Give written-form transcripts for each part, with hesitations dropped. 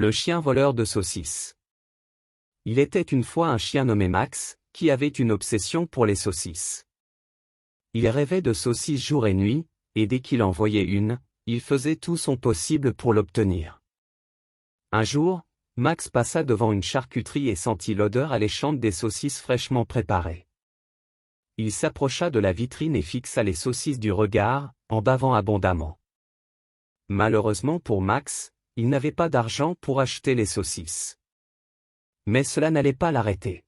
Le chien voleur de saucisses. Il était une fois un chien nommé Max, qui avait une obsession pour les saucisses. Il rêvait de saucisses jour et nuit, et dès qu'il en voyait une, il faisait tout son possible pour l'obtenir. Un jour, Max passa devant une charcuterie et sentit l'odeur alléchante des saucisses fraîchement préparées. Il s'approcha de la vitrine et fixa les saucisses du regard, en bavant abondamment. Malheureusement pour Max, il n'avait pas d'argent pour acheter les saucisses. Mais cela n'allait pas l'arrêter.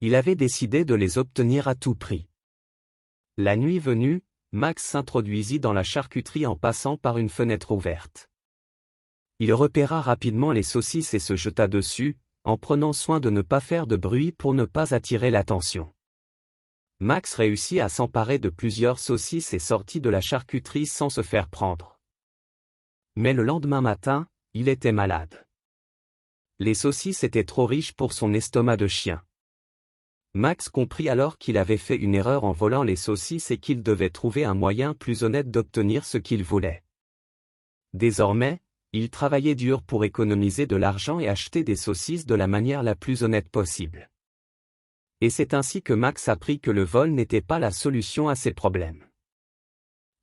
Il avait décidé de les obtenir à tout prix. La nuit venue, Max s'introduisit dans la charcuterie en passant par une fenêtre ouverte. Il repéra rapidement les saucisses et se jeta dessus, en prenant soin de ne pas faire de bruit pour ne pas attirer l'attention. Max réussit à s'emparer de plusieurs saucisses et sortit de la charcuterie sans se faire prendre. Mais le lendemain matin, il était malade. Les saucisses étaient trop riches pour son estomac de chien. Max comprit alors qu'il avait fait une erreur en volant les saucisses et qu'il devait trouver un moyen plus honnête d'obtenir ce qu'il voulait. Désormais, il travaillait dur pour économiser de l'argent et acheter des saucisses de la manière la plus honnête possible. Et c'est ainsi que Max apprit que le vol n'était pas la solution à ses problèmes.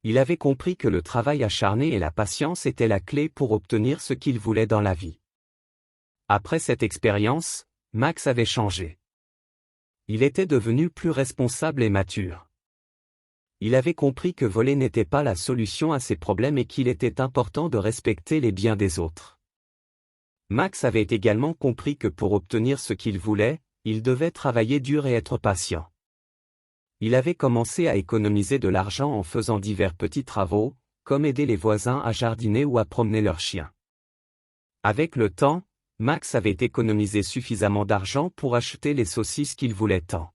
Il avait compris que le travail acharné et la patience étaient la clé pour obtenir ce qu'il voulait dans la vie. Après cette expérience, Max avait changé. Il était devenu plus responsable et mature. Il avait compris que voler n'était pas la solution à ses problèmes et qu'il était important de respecter les biens des autres. Max avait également compris que pour obtenir ce qu'il voulait, il devait travailler dur et être patient. Il avait commencé à économiser de l'argent en faisant divers petits travaux, comme aider les voisins à jardiner ou à promener leurs chiens. Avec le temps, Max avait économisé suffisamment d'argent pour acheter les saucisses qu'il voulait tant.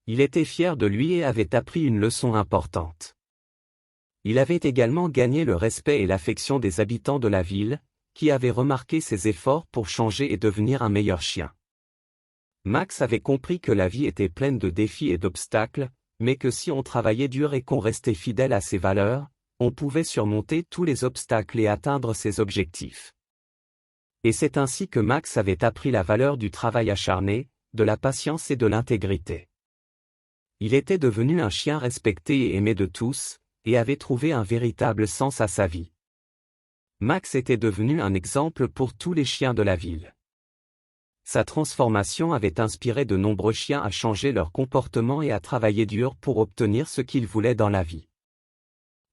Il était fier de lui et avait appris une leçon importante. Il avait également gagné le respect et l'affection des habitants de la ville, qui avaient remarqué ses efforts pour changer et devenir un meilleur chien. Max avait compris que la vie était pleine de défis et d'obstacles, mais que si on travaillait dur et qu'on restait fidèle à ses valeurs, on pouvait surmonter tous les obstacles et atteindre ses objectifs. Et c'est ainsi que Max avait appris la valeur du travail acharné, de la patience et de l'intégrité. Il était devenu un chien respecté et aimé de tous, et avait trouvé un véritable sens à sa vie. Max était devenu un exemple pour tous les chiens de la ville. Sa transformation avait inspiré de nombreux chiens à changer leur comportement et à travailler dur pour obtenir ce qu'ils voulaient dans la vie.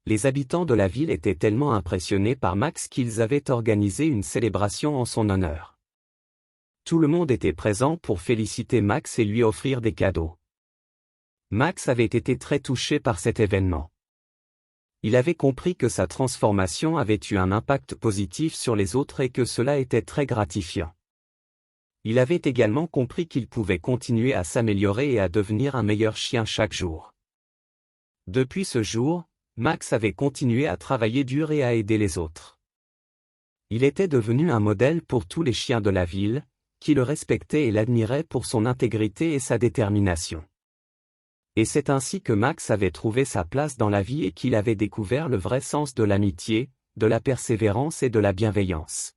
Les habitants de la ville étaient tellement impressionnés par Max qu'ils avaient organisé une célébration en son honneur. Tout le monde était présent pour féliciter Max et lui offrir des cadeaux. Max avait été très touché par cet événement. Il avait compris que sa transformation avait eu un impact positif sur les autres et que cela était très gratifiant. Il avait également compris qu'il pouvait continuer à s'améliorer et à devenir un meilleur chien chaque jour. Depuis ce jour, Max avait continué à travailler dur et à aider les autres. Il était devenu un modèle pour tous les chiens de la ville, qui le respectaient et l'admiraient pour son intégrité et sa détermination. Et c'est ainsi que Max avait trouvé sa place dans la vie et qu'il avait découvert le vrai sens de l'amitié, de la persévérance et de la bienveillance.